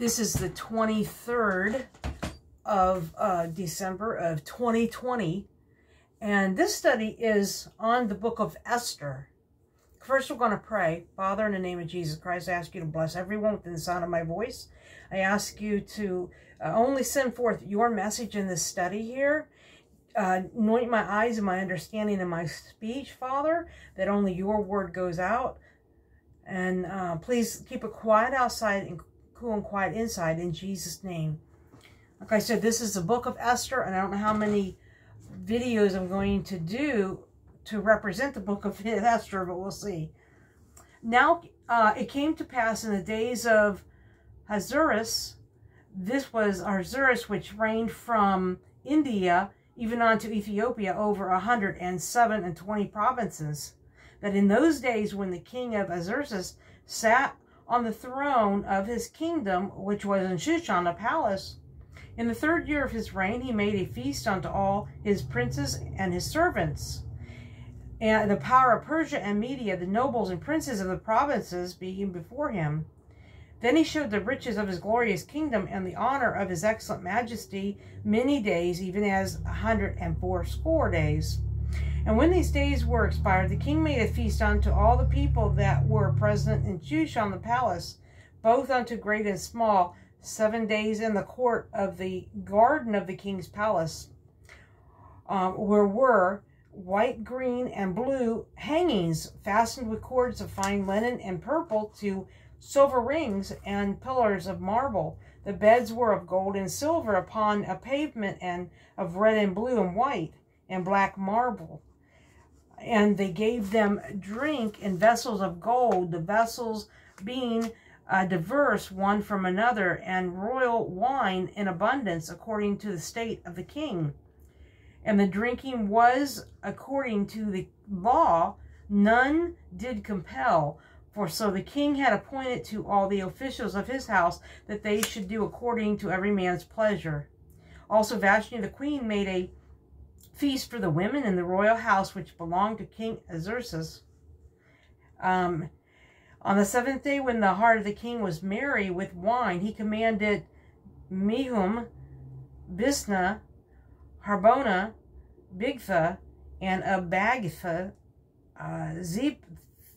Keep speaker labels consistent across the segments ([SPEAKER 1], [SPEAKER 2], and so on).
[SPEAKER 1] This is the 23rd of December of 2020. And this study is on the book of Esther. First, we're going to pray. Father, in the name of Jesus Christ, I ask you to bless everyone within the sound of my voice. I ask you to only send forth your message in this study here. Anoint my eyes and my understanding and my speech, Father, that only your word goes out. And please keep it quiet outside and cool and quiet inside in Jesus' name. Like I said, this is the book of Esther, and I don't know how many videos I'm going to do to represent the book of Esther, but we'll see. Now, it came to pass in the days of Ahasuerus. This was Ahasuerus, which reigned from India even unto Ethiopia, over 127 provinces, that in those days when the king of Ahasuerus sat on the throne of his kingdom, which was in Shushan, the palace, in the 3rd year of his reign, he made a feast unto all his princes and his servants. And the power of Persia and Media, the nobles and princes of the provinces, being before him. Then he showed the riches of his glorious kingdom and the honor of his excellent majesty many days, even as 180 days. And when these days were expired, the king made a feast unto all the people that were present in Shushan the palace, both unto great and small, 7 days in the court of the garden of the king's palace, where were white, green, and blue hangings fastened with cords of fine linen and purple to silver rings and pillars of marble. The beds were of gold and silver upon a pavement, and of red and blue and white and black marble. And they gave them drink in vessels of gold, the vessels being diverse one from another, and royal wine in abundance according to the state of the king. And the drinking was according to the law, none did compel. For so the king had appointed to all the officials of his house that they should do according to every man's pleasure. Also Vashti the queen made a feast for the women in the royal house which belonged to King Ahasuerus. On the 7th day, when the heart of the king was merry with wine, he commanded Mehum, Bisna, Harbona, Bigtha, and Abagatha,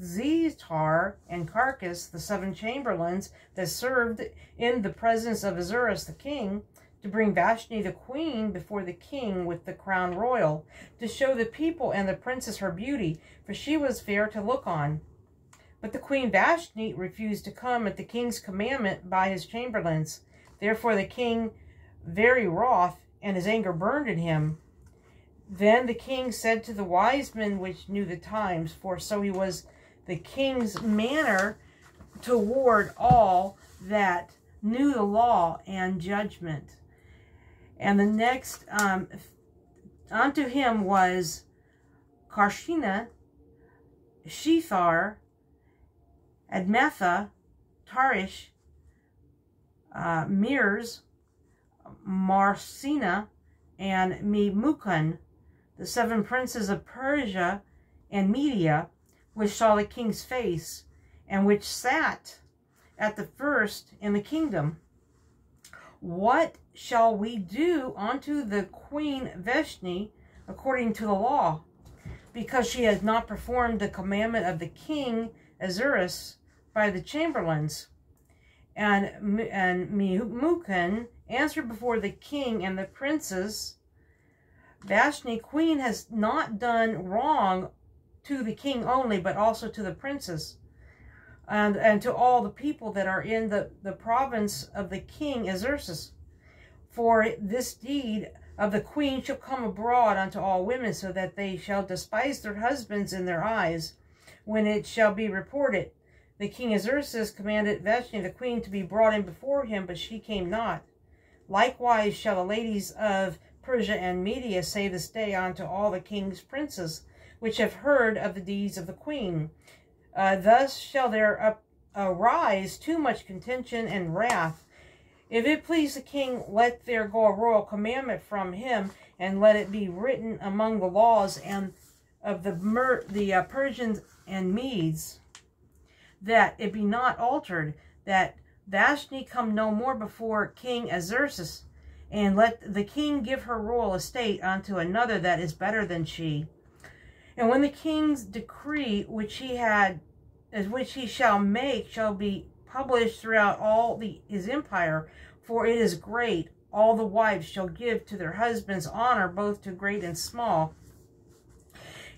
[SPEAKER 1] Zetar, and Carcass, the 7 chamberlains that served in the presence of Ahasuerus the king, to bring Vashti the queen before the king with the crown royal, to show the people and the princess her beauty, for she was fair to look on. But the queen Vashti refused to come at the king's commandment by his chamberlains. Therefore the king, very wroth, and his anger burned in him. Then the king said to the wise men which knew the times, for so he was the king's manner toward all that knew the law and judgment. And the next unto him was Karshina, Shethar, Admatha, Tarish, Mears, Marsina, and Memucan, the 7 princes of Persia and Media, which saw the king's face, and which sat at the first in the kingdom. What shall we do unto the queen Vashti according to the law? Because she has not performed the commandment of the king Ahasuerus by the chamberlains. And Memucan answered before the king and the princes, Vashti queen has not done wrong to the king only, but also to the princes, and to all the people that are in the province of the king Ahasuerus. For this deed of the queen shall come abroad unto all women, so that they shall despise their husbands in their eyes, when it shall be reported, the king Ahasuerus commanded Vashti the queen to be brought in before him, but she came not. Likewise shall the ladies of Persia and Media say this day unto all the king's princes, which have heard of the deeds of the queen. Thus shall there arise too much contention and wrath. If it please the king, let there go a royal commandment from him, and let it be written among the laws and of the Persians and Medes, that it be not altered, that Vashti come no more before King Ahasuerus, and let the king give her royal estate unto another that is better than she. And when the king's decree which he shall make shall be published throughout all his empire, for it is great, all the wives shall give to their husbands honor, both to great and small.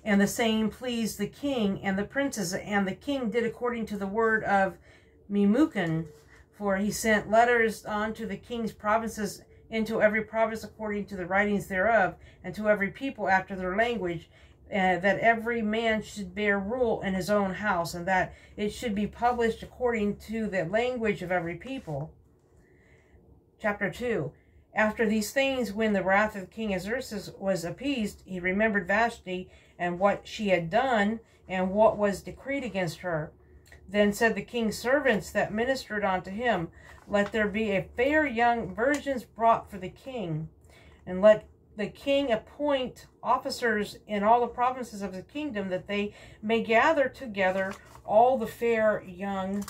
[SPEAKER 1] And the same pleased the king and the princes, and the king did according to the word of Memucan, for he sent letters unto the king's provinces, into every province according to the writings thereof, and to every people after their language, that every man should bear rule in his own house, and that it should be published according to the language of every people. Chapter 2. After these things, when the wrath of King Ahasuerus was appeased, he remembered Vashti, and what she had done, and what was decreed against her. Then said the king's servants that ministered unto him, let there be a fair young virgins brought for the king, and let the king appoint officers in all the provinces of the kingdom, that they may gather together all the fair young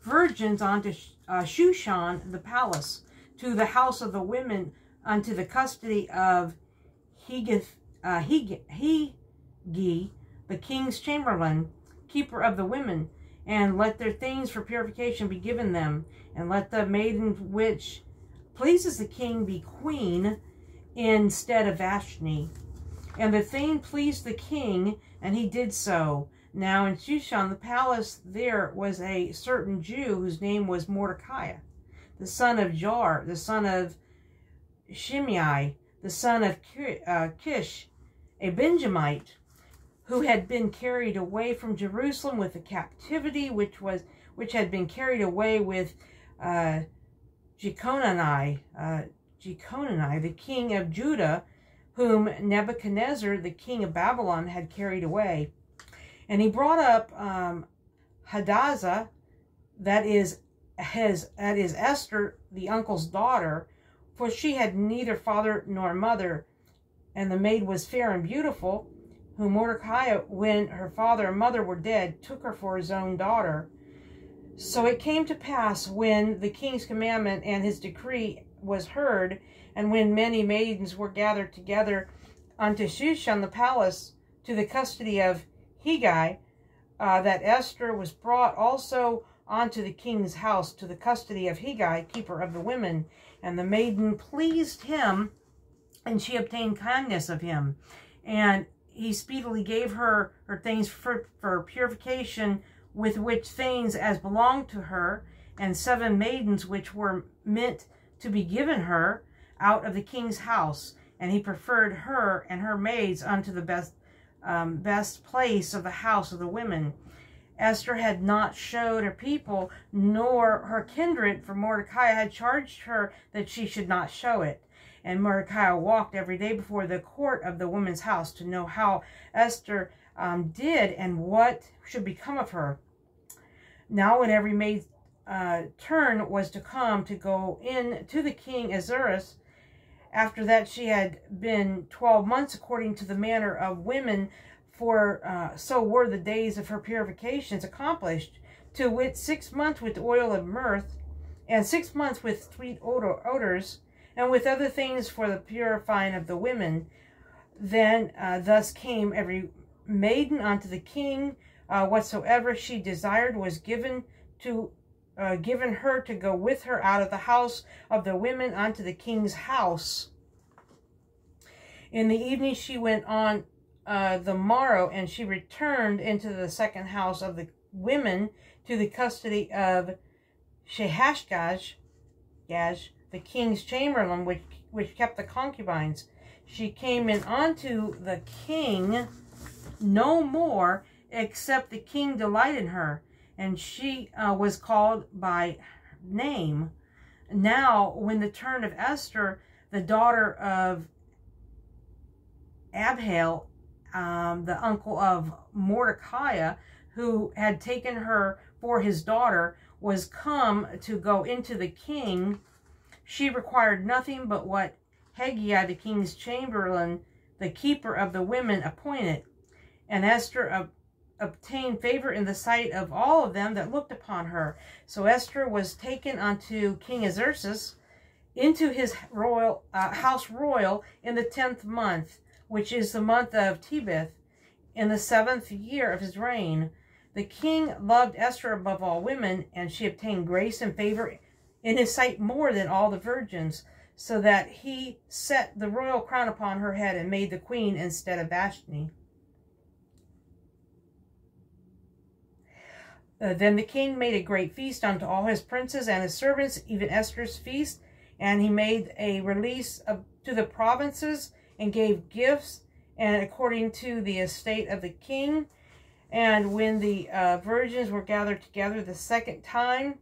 [SPEAKER 1] virgins unto Shushan the palace, to the house of the women, unto the custody of Hegi, the king's chamberlain, keeper of the women, and let their things for purification be given them, and let the maiden which pleases the king be queen instead of Vashti. And the thing pleased the king, and he did so. Now in Shushan the palace there was a certain Jew whose name was Mordecai, the son of Jar, the son of Shimei, the son of Kish, a Benjamite, who had been carried away from Jerusalem with the captivity which had been carried away with Jeconiah, the king of Judah, whom Nebuchadnezzar, the king of Babylon, had carried away. And he brought up Hadassah, that is Esther, the uncle's daughter, for she had neither father nor mother, and the maid was fair and beautiful, whom Mordecai, when her father and mother were dead, took her for his own daughter. So it came to pass, when the king's commandment and his decree was heard, and when many maidens were gathered together unto Shushan the palace, to the custody of Hegi, that Esther was brought also unto the king's house, to the custody of Hegi, keeper of the women. And the maiden pleased him, and she obtained kindness of him. And he speedily gave her things for purification, with which things as belonged to her, and 7 maidens which were meant to be given her out of the king's house. And he preferred her and her maids unto the best place of the house of the women. Esther had not showed her people nor her kindred, for Mordecai had charged her that she should not show it. And Mordecai walked every day before the court of the woman's house, to know how Esther did, and what should become of her. Now when every maid's turn was to come to go in to the king Ahasuerus, after that she had been 12 months according to the manner of women, for so were the days of her purifications accomplished, to wit 6 months with oil of myrrh, and 6 months with sweet odors, and with other things for the purifying of the women. Then thus came every maiden unto the king, whatsoever she desired was given her to go with her out of the house of the women unto the king's house. In the evening she went on the morrow, and she returned into the second house of the women, to the custody of Shehashgaz, the king's chamberlain, which kept the concubines. She came in unto the king no more, except the king delighted in her, and she was called by name. Now, when the turn of Esther, the daughter of Abihail, the uncle of Mordecai, who had taken her for his daughter, was come to go into the king, she required nothing but what Hegi, the king's chamberlain, the keeper of the women, appointed. And Esther obtained favor in the sight of all of them that looked upon her. So Esther was taken unto King Xerxes into his royal house royal in the 10th month, which is the month of Tebeth, in the 7th year of his reign. The king loved Esther above all women, and she obtained grace and favor in his sight more than all the virgins, so that he set the royal crown upon her head and made the queen instead of Vashti. Then the king made a great feast unto all his princes and his servants, even Esther's feast, and he made a release to the provinces and gave gifts, and according to the estate of the king. And when the virgins were gathered together the second time,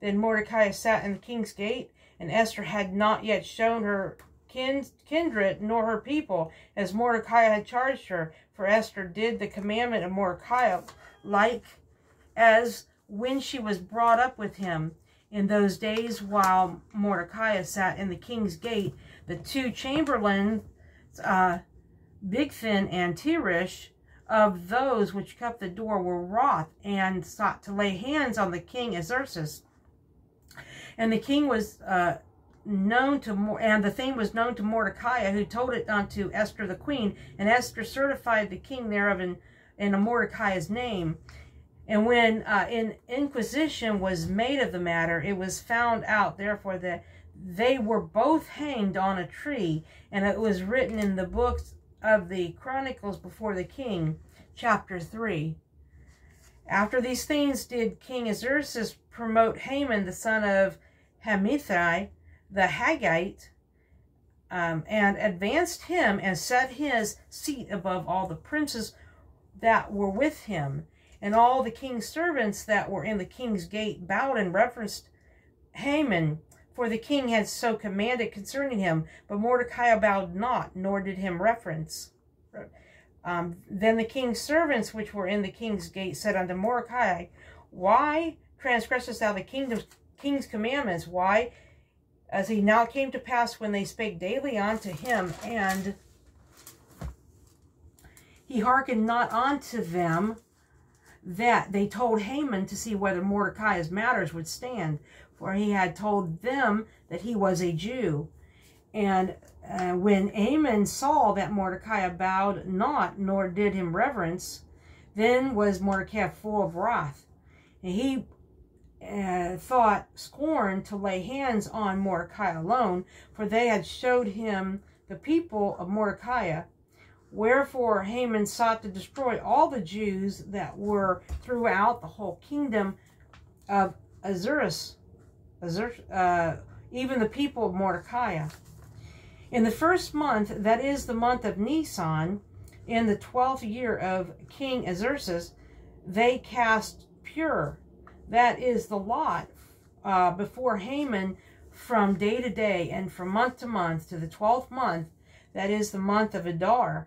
[SPEAKER 1] then Mordecai sat in the king's gate, and Esther had not yet shown her kindred nor her people, as Mordecai had charged her. For Esther did the commandment of Mordecai, like as when she was brought up with him. In those days, while Mordecai sat in the king's gate, the two chamberlains, Bigthan and Teresh, of those which kept the door, were wroth, and sought to lay hands on the king Xerxes. And the king was known to, and the thing was known to Mordecai, who told it unto Esther the queen. And Esther certified the king thereof in Mordecai's name. And when an inquisition was made of the matter, it was found out, therefore, that they were both hanged on a tree, and it was written in the books of the Chronicles before the king. Chapter 3. After these things did King Xerxes promote Haman, the son of Hammetai, the Haggite, and advanced him and set his seat above all the princes that were with him. And all the king's servants that were in the king's gate bowed and reverenced Haman, for the king had so commanded concerning him. But Mordecai bowed not, nor did him reverence. Then the king's servants which were in the king's gate said unto Mordecai, Why transgressest thou the king's commandments? Why, as he now came to pass when they spake daily unto him, and he hearkened not unto them, that they told Haman to see whether Mordecai's matters would stand, for he had told them that he was a Jew. And when Haman saw that Mordecai bowed not, nor did him reverence, then was Mordecai full of wrath. And he thought scorn to lay hands on Mordecai alone, for they had showed him the people of Mordecai. Wherefore Haman sought to destroy all the Jews that were throughout the whole kingdom of Xerxes, even the people of Mordecai. In the 1st month, that is the month of Nisan, in the 12th year of King Xerxes, they cast pure, that is the lot, before Haman from day to day, and from month to month, to the 12th month, that is the month of Adar.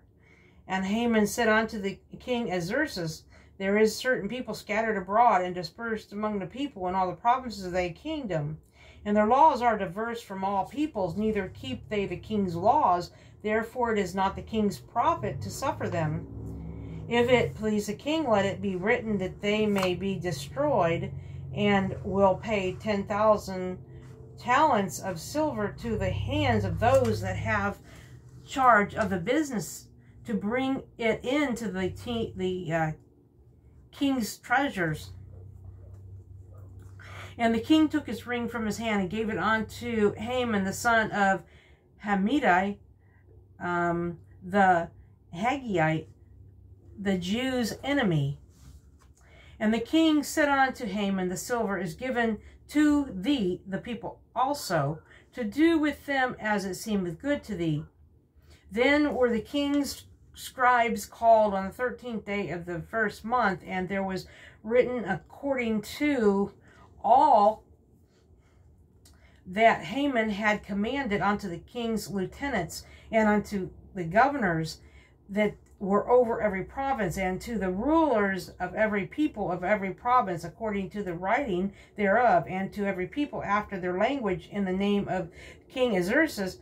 [SPEAKER 1] And Haman said unto the king Xerxes, There is certain people scattered abroad and dispersed among the people in all the provinces of thy kingdom. And their laws are diverse from all peoples, neither keep they the king's laws. Therefore it is not the king's profit to suffer them. If it please the king, let it be written that they may be destroyed, and will pay 10,000 talents of silver to the hands of those that have charge of the business, to bring it into the king's treasures. And the king took his ring from his hand and gave it unto Haman, the son of Hammetai, the Haggite, the Jews' enemy. And the king said unto Haman, The silver is given to thee, the people also, to do with them as it seemeth good to thee. Then were the king's scribes called on the 13th day of the 1st month, and there was written according to all that Haman had commanded unto the king's lieutenants and unto the governors that were over every province, and to the rulers of every people of every province, according to the writing thereof, and to every people after their language, in the name of King Xerxes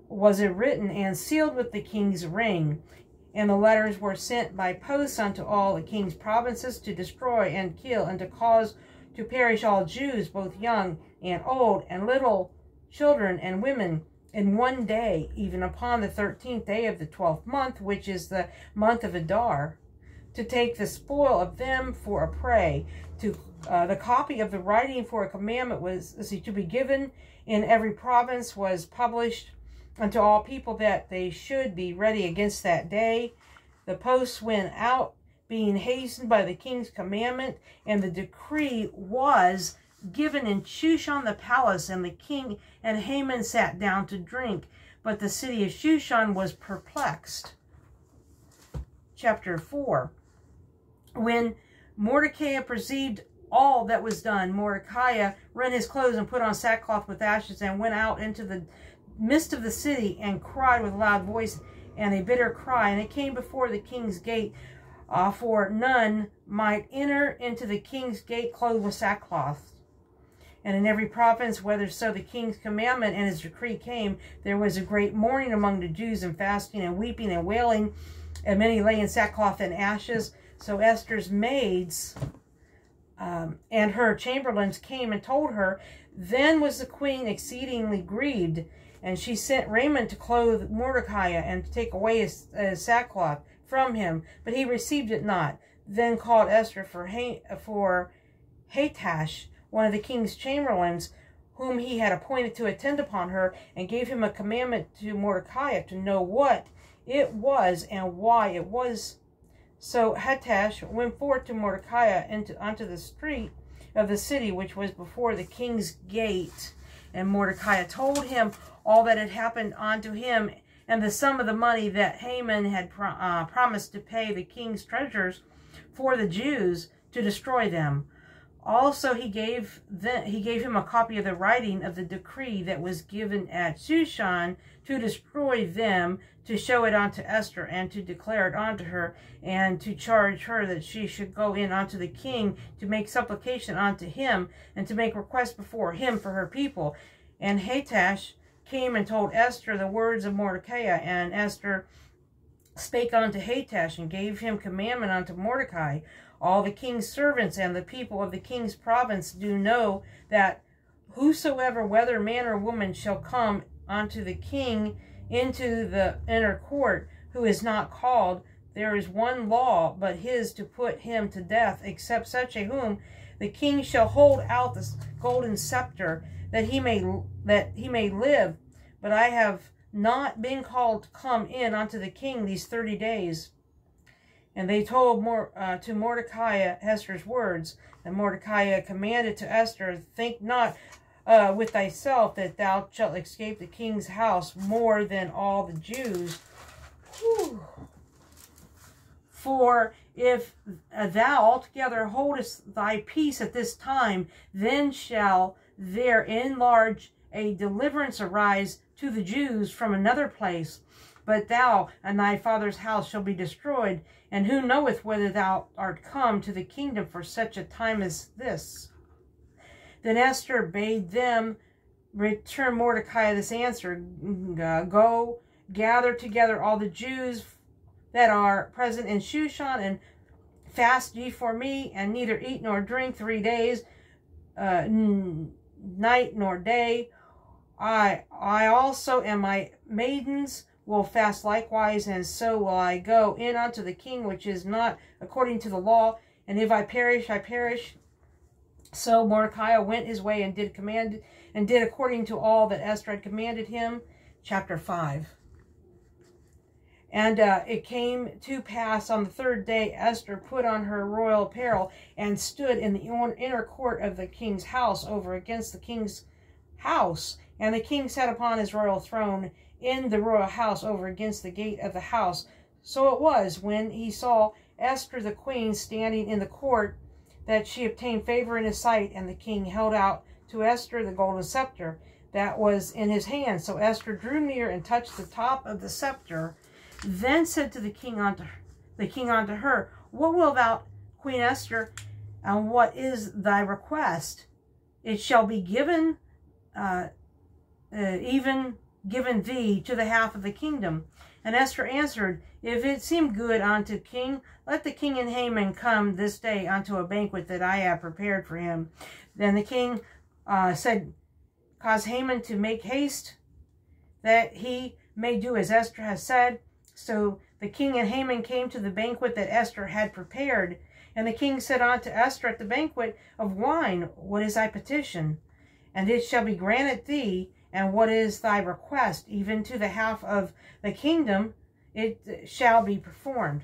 [SPEAKER 1] was it written, and sealed with the king's ring. And the letters were sent by post unto all the king's provinces to destroy and kill and to cause to perish all Jews, both young and old, and little children and women, in one day, even upon the 13th day of the 12th month, which is the month of Adar, to take the spoil of them for a prey. The copy of the writing for a commandment was to be given in every province, was published unto all people, that they should be ready against that day. The posts went out, being hastened by the king's commandment, and the decree was given in Shushan the palace, and the king and Haman sat down to drink, but the city of Shushan was perplexed. Chapter 4. When Mordecai perceived all that was done, Mordecai rent his clothes and put on sackcloth with ashes, and went out into the midst of the city, and cried with a loud voice and a bitter cry. And it came before the king's gate, for none might enter into the king's gate clothed with sackcloth. And in every province, whether so the king's commandment and his decree came, there was a great mourning among the Jews, and fasting and weeping and wailing, and many lay in sackcloth and ashes. So Esther's maids and her chamberlains came and told her. Then was the queen exceedingly grieved, and she sent raiment to clothe Mordecai, and to take away his sackcloth from him, but he received it not. Then called Esther for Hatash, one of the king's chamberlains, whom he had appointed to attend upon her, and gave him a commandment to Mordecai to know what it was and why it was. So Hatash went forth to Mordecai unto the street of the city, which was before the king's gate. And Mordecai told him all that had happened unto him, and the sum of the money that Haman had promised to pay the king's treasurers for the Jews to destroy them. Also he gave him a copy of the writing of the decree that was given at Shushan to destroy them, to show it unto Esther, and to declare it unto her, and to charge her that she should go in unto the king to make supplication unto him, and to make request before him for her people. And Hatash came and told Esther the words of Mordecai, and Esther spake unto Hatash, and gave him commandment unto Mordecai. All the king's servants and the people of the king's province do know that whosoever, whether man or woman, shall come unto the king into the inner court, who is not called, there is one law but his, to put him to death, except such a whom the king shall hold out the golden scepter, that he may live. But I have not been called to come in unto the king these 30 days. And they told to Mordecai Esther's words. And Mordecai commanded to Esther, think not with thyself that thou shalt escape the king's house more than all the Jews. Whew. For if thou altogether holdest thy peace at this time, then shall there in large a deliverance arise to the Jews from another place. But thou and thy father's house shall be destroyed, and who knoweth whether thou art come to the kingdom for such a time as this? Then Esther bade them return Mordecai this answer, go, gather together all the Jews that are present in Shushan, and fast ye for me, and neither eat nor drink 3 days, night nor day. I also and my maidens will fast likewise, and so will I go in unto the king, which is not according to the law, and if I perish, I perish. So Mordecai went his way and did according to all that Esther had commanded him. Chapter 5. And it came to pass on the 3rd day, Esther put on her royal apparel, and stood in the inner court of the king's house, over against the king's house. And the king sat upon his royal throne in the royal house, over against the gate of the house. So it was, when he saw Esther the queen standing in the court, that she obtained favor in his sight, and the king held out to Esther the golden scepter that was in his hand. So Esther drew near and touched the top of the scepter. Then said to the king unto her, what wilt thou, Queen Esther, and what is thy request? It shall be given, even given thee to the half of the kingdom. And Esther answered, If it seem good unto king, let the king and Haman come this day unto a banquet that I have prepared for him. Then the king said, Cause Haman to make haste, that he may do as Esther has said. So the king and Haman came to the banquet that Esther had prepared. And the king said unto Esther at the banquet of wine, What is thy petition? And it shall be granted thee. And what is thy request? Even to the half of the kingdom it shall be performed.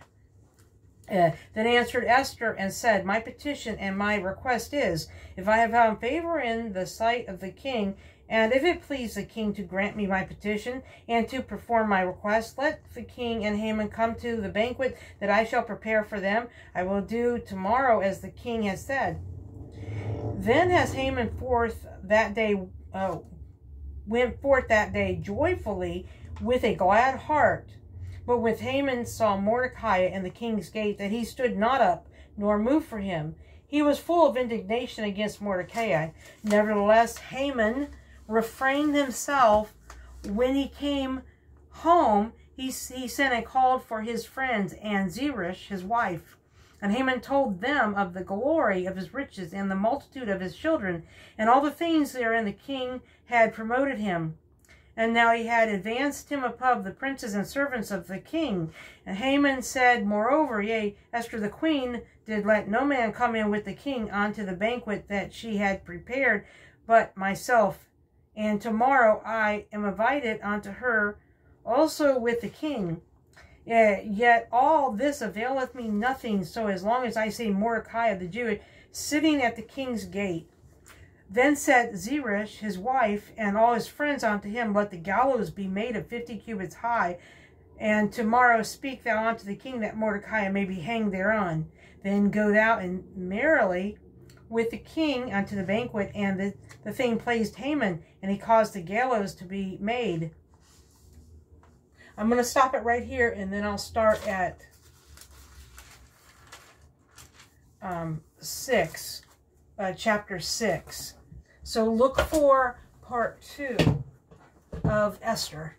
[SPEAKER 1] Then answered Esther and said, My petition and my request is, if I have found favor in the sight of the king, and if it please the king to grant me my petition and to perform my request, let the king and Haman come to the banquet that I shall prepare for them. I will do tomorrow as the king has said. Then as Haman went forth that day joyfully with a glad heart. But when Haman saw Mordecai in the king's gate, that he stood not up, nor moved for him, he was full of indignation against Mordecai. Nevertheless, Haman refrained himself. When he came home, he sent and called for his friends and Zeresh, his wife. And Haman told them of the glory of his riches and the multitude of his children, and all the things therein the king had promoted him. And now he had advanced him above the princes and servants of the king. And Haman said, Moreover, yea, Esther the queen did let no man come in with the king unto the banquet that she had prepared, but myself. And tomorrow I am invited unto her also with the king. Yet all this availeth me nothing, so as long as I see Mordecai the Jew sitting at the king's gate. Then said Zeresh, his wife, and all his friends unto him, Let the gallows be made of 50 cubits high, and tomorrow speak thou unto the king that Mordecai may be hanged thereon. Then go thou and merrily with the king unto the banquet. And the thing pleased Haman, and he caused the gallows to be made. I'm going to stop it right here, and then I'll start at 6, chapter 6. So look for part 2 of Esther.